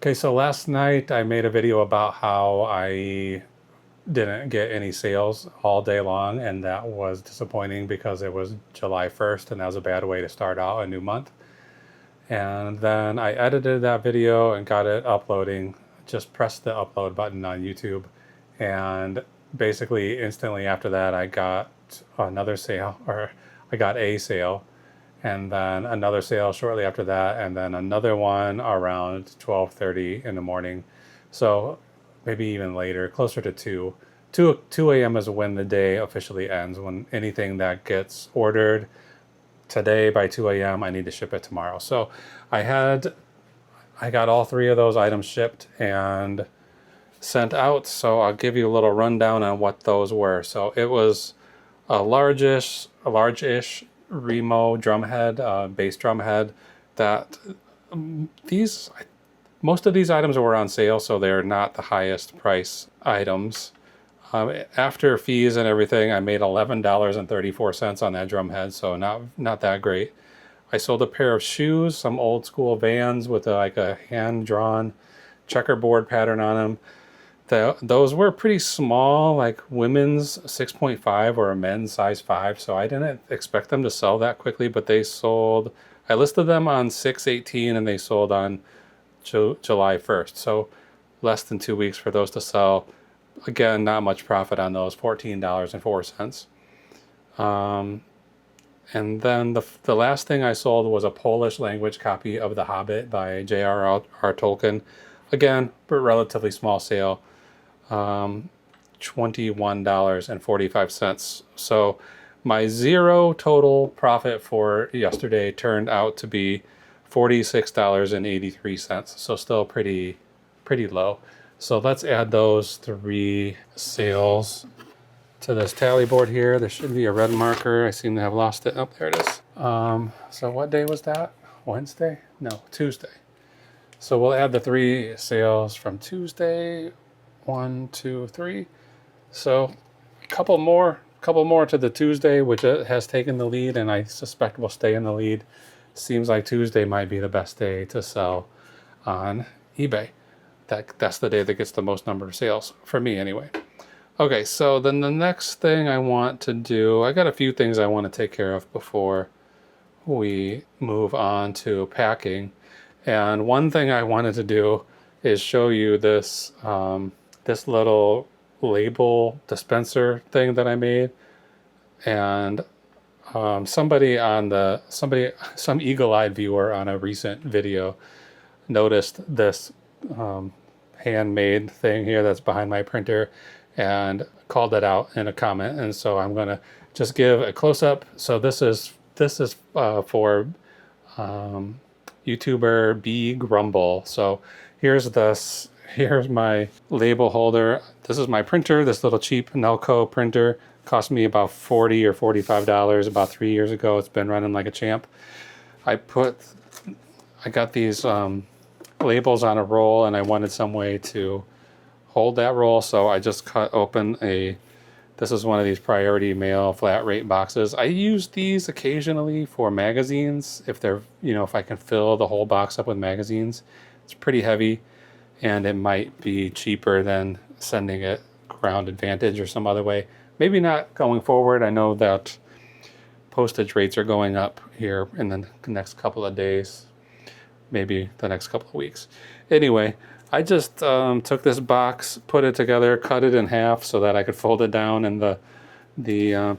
Okay, so last night I made a video about how I didn't get any sales all day long, and that was disappointing because it was July 1st, and that was a bad way to start out a new month. And then I edited that video and got it uploading, just pressed the upload button on YouTube, and basically instantly after that I got another sale, or I got a sale, and then another sale shortly after that, and then another one around 12:30 in the morning. So maybe even later, closer to 2. 2 a.m. is when the day officially ends, when anything that gets ordered today by 2 a.m. I need to ship it tomorrow. So I got all 3 of those items shipped and sent out. So I'll give you a little rundown on what those were. So it was a large-ish Remo drumhead, bass drumhead. That most of these items were on sale, so they're not the highest price items. After fees and everything, I made $11.34 on that drumhead, so not that great. I sold a pair of shoes, some old school Vans with like a hand-drawn checkerboard pattern on them. Those were pretty small, like women's 6.5 or a men's size 5, so I didn't expect them to sell that quickly, but they sold. I listed them on 6/18 and they sold on July 1st, so less than 2 weeks for those to sell. Again, not much profit on those, $14.04. And then the last thing I sold was a Polish language copy of The Hobbit by J.R.R. Tolkien. Again, but relatively small sale, $21.45. So my zero total profit for yesterday turned out to be $46.83. So still pretty low. So let's add those 3 sales to this tally board here. There should be a red marker. I seem to have lost it. Oh, there it is. So what day was that? Wednesday? No, Tuesday. So we'll add the 3 sales from Tuesday. 1, 2, 3. So a couple more to the Tuesday, which has taken the lead, and I suspect will stay in the lead. Seems like Tuesday might be the best day to sell on eBay. That's the day that gets the most number of sales, for me anyway. Okay, so then the next thing I want to do, I got a few things I want to take care of before we move on to packing. And one thing I wanted to do is show you this this little label dispenser thing that I made. And some eagle-eyed viewer on a recent video noticed this handmade thing here that's behind my printer and called it out in a comment. And so I'm gonna just give a close-up. So this is for YouTuber B Grumble. So here's my label holder. This is my printer, this little cheap Nelco printer. Cost me about $40 or $45 about 3 years ago. It's been running like a champ. I got these labels on a roll, and I wanted some way to hold that roll, so I just cut open this is one of these priority mail flat rate boxes. I use these occasionally for magazines if I can fill the whole box up with magazines. It's pretty heavy, and it might be cheaper than sending it Ground Advantage or some other way. Maybe not going forward. I know that postage rates are going up here in the next couple of days, maybe the next couple of weeks. Anyway, I just took this box, put it together, cut it in half so that I could fold it down, and the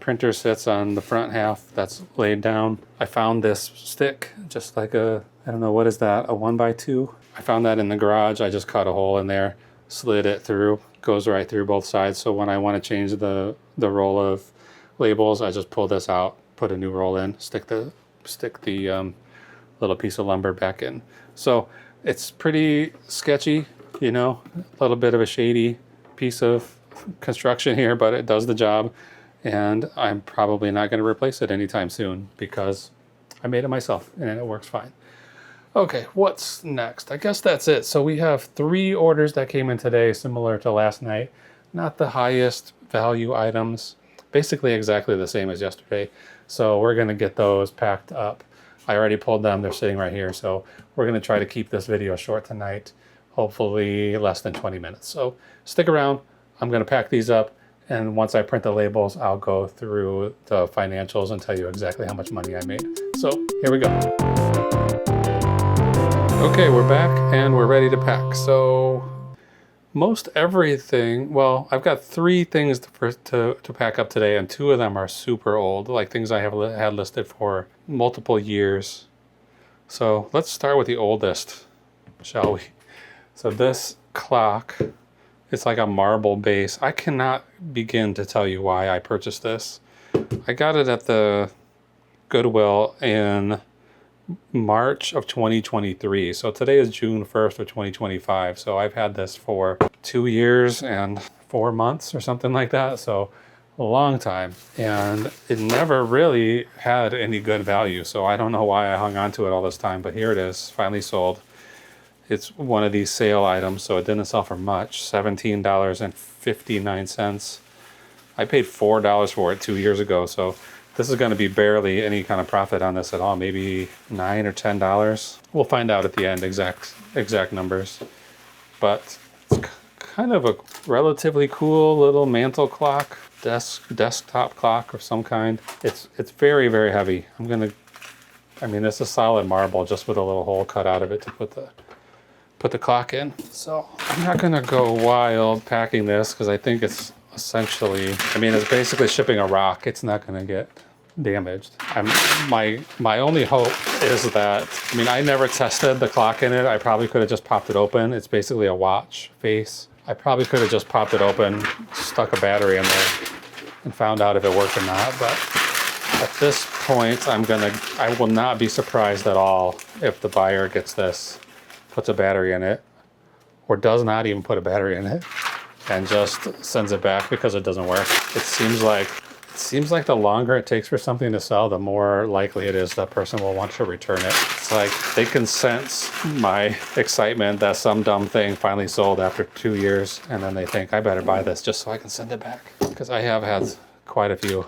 printer sits on the front half that's laid down. I found this stick, just like I don't know, what is that, a 1x2? I found that in the garage. I just cut a hole in there, slid it through, goes right through both sides. So when I want to change the roll of labels, I just pull this out, put a new roll in, stick the little piece of lumber back in. So it's pretty sketchy, a little bit of a shady piece of construction here, but it does the job. And I'm probably not going to replace it anytime soon because I made it myself and it works fine. Okay, what's next? I guess that's it. So we have 3 orders that came in today, similar to last night. Not the highest value items, basically exactly the same as yesterday. So we're going to get those packed up. I already pulled them. They're sitting right here. So we're going to try to keep this video short tonight. hopefully less than 20 minutes. So stick around. I'm going to pack these up. And once I print the labels, I'll go through the financials and tell you exactly how much money I made. So here we go. Okay, we're back and we're ready to pack. So most everything, well, I've got 3 things to pack up today, and 2 of them are super old, like things I have had listed for multiple years. So let's start with the oldest, shall we? So this clock, it's like a marble base. I cannot begin to tell you why I purchased this. I got it at the Goodwill in March of 2023. So today is June 1st of 2025. So I've had this for 2 years and 4 months or something like that. So a long time. And it never really had any good value. So I don't know why I hung on to it all this time, but here it is, finally sold. It's one of these sale items, so it didn't sell for much, $17.59. I paid $4 for it 2 years ago, so this is going to be barely any kind of profit on this at all, maybe $9 or $10. We'll find out at the end exact numbers. But it's kind of a relatively cool little mantle clock, desktop clock of some kind. It's very, very heavy. I mean, this is solid marble just with a little hole cut out of it to put the clock in. So I'm not gonna go wild packing this because I think it's essentially, it's basically shipping a rock. It's not gonna get damaged. My only hope is that, I never tested the clock in it. I probably could have just popped it open. It's basically a watch face. I probably could have just popped it open, stuck a battery in there, and found out if it worked or not. But at this point, I will not be surprised at all if the buyer gets this, puts a battery in it, or does not even put a battery in it, and just sends it back because it doesn't work. It seems like the longer it takes for something to sell, the more likely it is that person will want to return it. It's like they can sense my excitement that some dumb thing finally sold after 2 years, and then they think, I better buy this just so I can send it back. Because I have had quite a few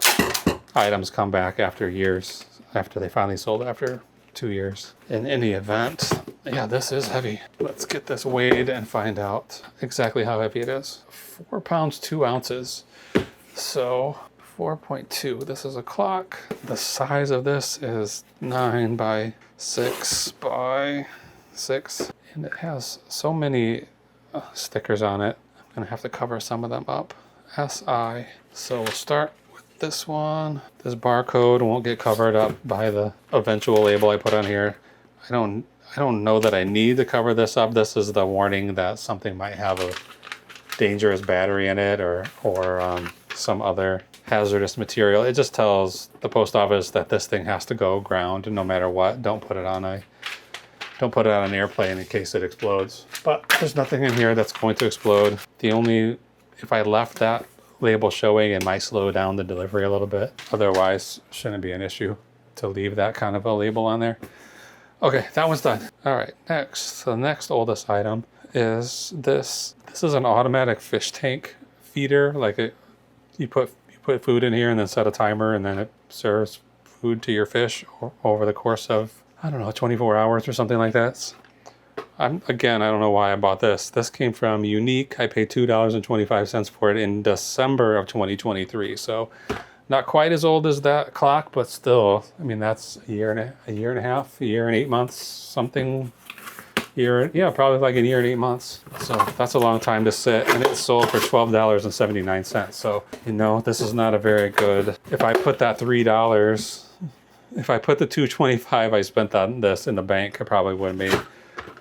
items come back after years, after they finally sold after 2 years. In any event, yeah, this is heavy. Let's get this weighed and find out exactly how heavy it is. 4 pounds, 2 ounces. So 4.2. This is a clock. The size of this is 9 by 6 by 6. And it has so many stickers on it. I'm gonna have to cover some of them up. SI. So we'll start with this one. This barcode won't get covered up by the eventual label I put on here. I don't know that I need to cover this up. This is the warning that something might have a dangerous battery in it or some other hazardous material. It just tells the post office that this thing has to go ground no matter what. Don't put it on an airplane in case it explodes. But there's nothing in here that's going to explode. If I left that label showing, it might slow down the delivery a little bit. Otherwise, shouldn't be an issue to leave that kind of a label on there. Okay, that one's done. All right, next, the next oldest item is this. This is an automatic fish tank feeder. You put food in here and then set a timer, and then it serves food to your fish over the course of, 24 hours or something like that. I don't know why I bought this. This came from Unique. I paid $2.25 for it in December of 2023. So not quite as old as that clock, but still, that's a year and a half, a year and 8 months, something. Probably like a year and 8 months. So that's a long time to sit, and it sold for $12.79. So, this is not a very good, if I put that $3, if I put the $2.25 I spent on this in the bank, I probably would have made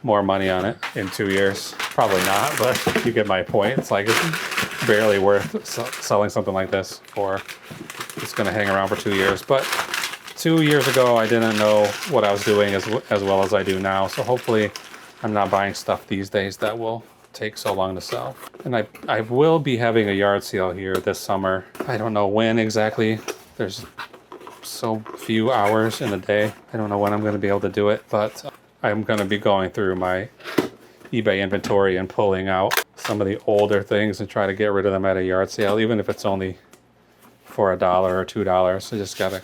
more money on it in 2 years. Probably not, but you get my point. It's barely worth selling something like this for. It's going to hang around for 2 years. But 2 years ago, I didn't know what I was doing as well as I do now. So hopefully I'm not buying stuff these days that will take so long to sell. And I will be having a yard sale here this summer. I don't know when exactly. There's so few hours in the day. I don't know when I'm going to be able to do it, but I'm going to be going through my eBay inventory and pulling out some of the older things and try to get rid of them at a yard sale, even if it's only for $1 or $2. I just got to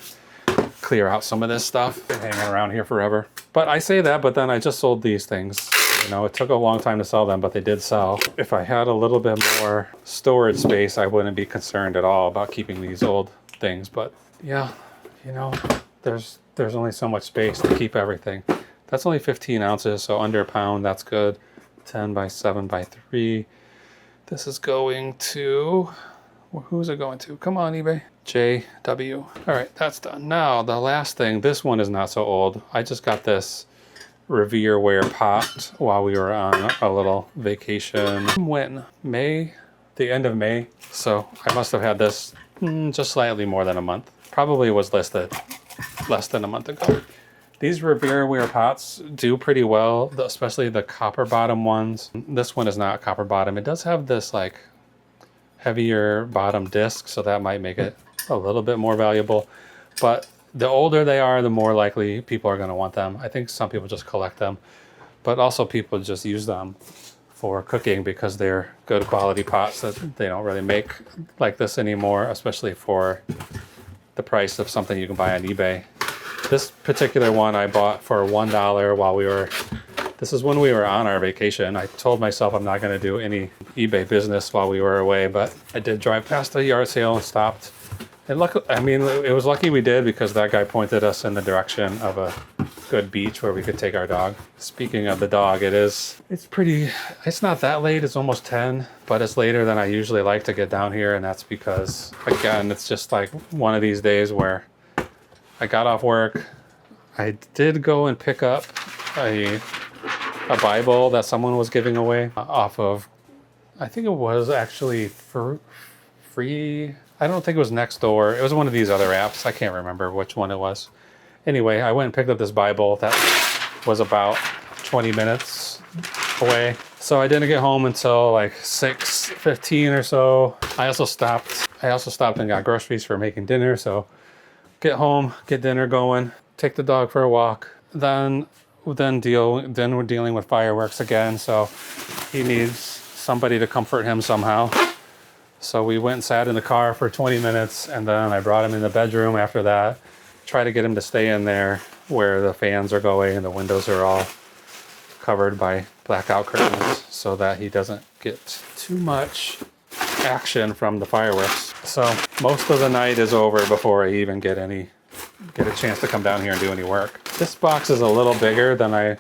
clear out some of this stuff and hang around here forever. But I say that, but then I just sold these things You know, it took a long time to sell them, but they did sell. If I had a little bit more storage space, I wouldn't be concerned at all about keeping these old things. But yeah, you know, there's only so much space to keep everything. That's only 15 ounces, so under a pound, that's good. 10 by 7 by 3. This is going to, who's it going to? Come on, eBay. JW. All right, that's done. Now, the last thing, this one is not so old. I just got this Revere Ware pot while we were on a little vacation. When? May? The end of May. So I must have had this just slightly more than a month. Probably was listed less than a month ago. These Revere Ware pots do pretty well, especially the copper bottom ones. This one is not copper bottom. It does have this like heavier bottom disc, so that might make it a little bit more valuable. But the older they are, the more likely people are going to want them. I think some people just collect them, but also people just use them for cooking because they're good quality pots that they don't really make like this anymore, especially for the price of something you can buy on eBay. This particular one I bought for $1 while we were, this is when we were on our vacation. I told myself I'm not going to do any eBay business while we were away, but I did drive past the yard sale and stopped. And luckily, I mean, it was lucky we did because that guy pointed us in the direction of a good beach where we could take our dog. Speaking of the dog, it's not that late. It's almost 10, but it's later than I usually like to get down here. And that's because, again, it's just like one of these days where I got off work. I did go and pick up a Bible that someone was giving away off of, I think it was actually free. I don't think it was Nextdoor. It was one of these other apps. I can't remember which one it was. Anyway, I went and picked up this Bible that was about 20 minutes away. So I didn't get home until like 6:15 or so. I also stopped and got groceries for making dinner. So get home, get dinner going, take the dog for a walk. Then we're dealing with fireworks again. So he needs somebody to comfort him somehow. So we went and sat in the car for 20 minutes, and then I brought him in the bedroom after that. Try to get him to stay in there where the fans are going and the windows are all covered by blackout curtains so that he doesn't get too much action from the fireworks. So most of the night is over before I even get a chance to come down here and do any work. This box is a little bigger than I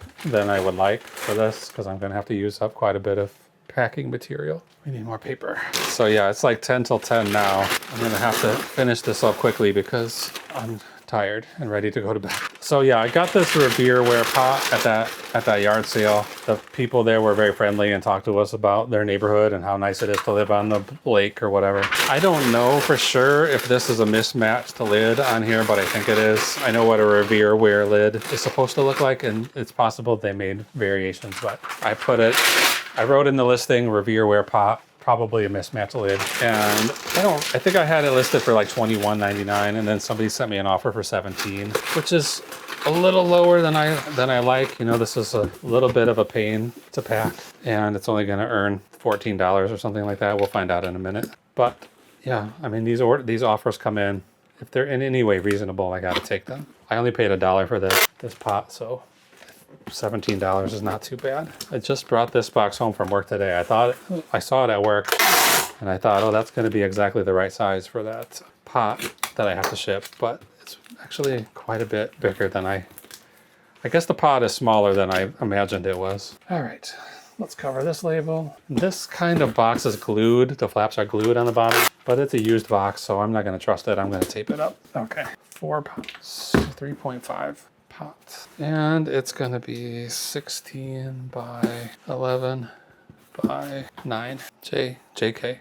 would like for this because I'm going to have to use up quite a bit of packing material. We need more paper. So yeah, it's like 10 till 10 now. I'm gonna have to finish this up quickly because I'm tired and ready to go to bed. So yeah, I got this Revere Ware pot at that yard sale. The people there were very friendly and talked to us about their neighborhood and how nice it is to live on the lake or whatever. I don't know for sure if this is a mismatched lid on here, but I think it is. I know what a Revere Ware lid is supposed to look like, and it's possible they made variations, but I wrote in the listing Revere Ware pot, probably a mismatched lid. And I think I had it listed for like $21.99, and then somebody sent me an offer for $17, which is a little lower than I like. You know, this is a little bit of a pain to pack, and it's only going to earn $14 or something like that. We'll find out in a minute. But yeah, I mean, these offers come in. If they're in any way reasonable, I got to take them. I only paid $1 for this pot, so $17 is not too bad. I just brought this box home from work today. I saw it at work and I thought, oh, that's going to be exactly the right size for that pot that I have to ship, but it's actually quite a bit bigger than I guess the pot is smaller than I imagined it was. All right, let's cover this label. This kind of box is glued. The flaps are glued on the bottom, but it's a used box, so I'm not going to trust it. I'm going to tape it up. Okay, 4 pounds, 3.5. pot. And it's going to be 16 by 11 by 9. JK.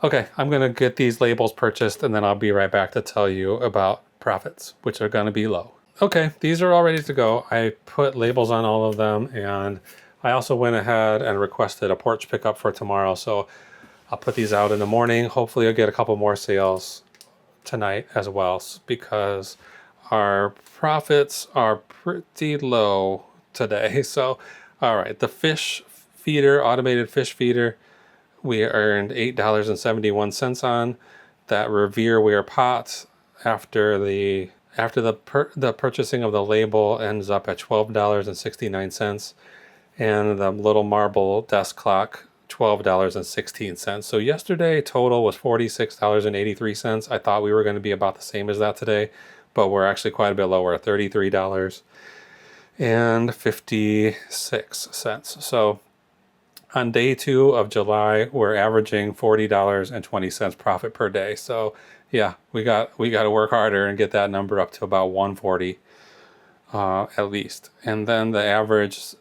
Okay, I'm going to get these labels purchased and then I'll be right back to tell you about profits, which are going to be low. Okay, these are all ready to go. I put labels on all of them, and I also went ahead and requested a porch pickup for tomorrow. So I'll put these out in the morning. Hopefully I'll get a couple more sales tonight as well, because our profits are pretty low today. So, all right, the fish feeder, automated fish feeder, we earned $8.71 on. That Revere Ware pot, after the purchasing of the label, ends up at $12.69. and the little marble desk clock, $12.16. So yesterday total was $46.83. I thought we were going to be about the same as that today, but we're actually quite a bit lower, $33.56. So on day 2 of July, we're averaging $40.20 profit per day. So yeah, we got to work harder and get that number up to about 140 at least. And then the average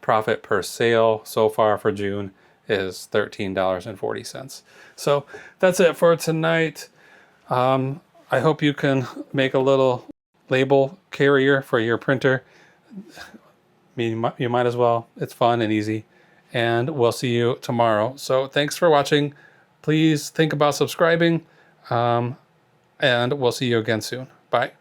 profit per sale so far for June is $13.40. So that's it for tonight. I hope you can make a little label carrier for your printer. You might as well. It's fun and easy. And we'll see you tomorrow. So thanks for watching. Please think about subscribing. And we'll see you again soon. Bye.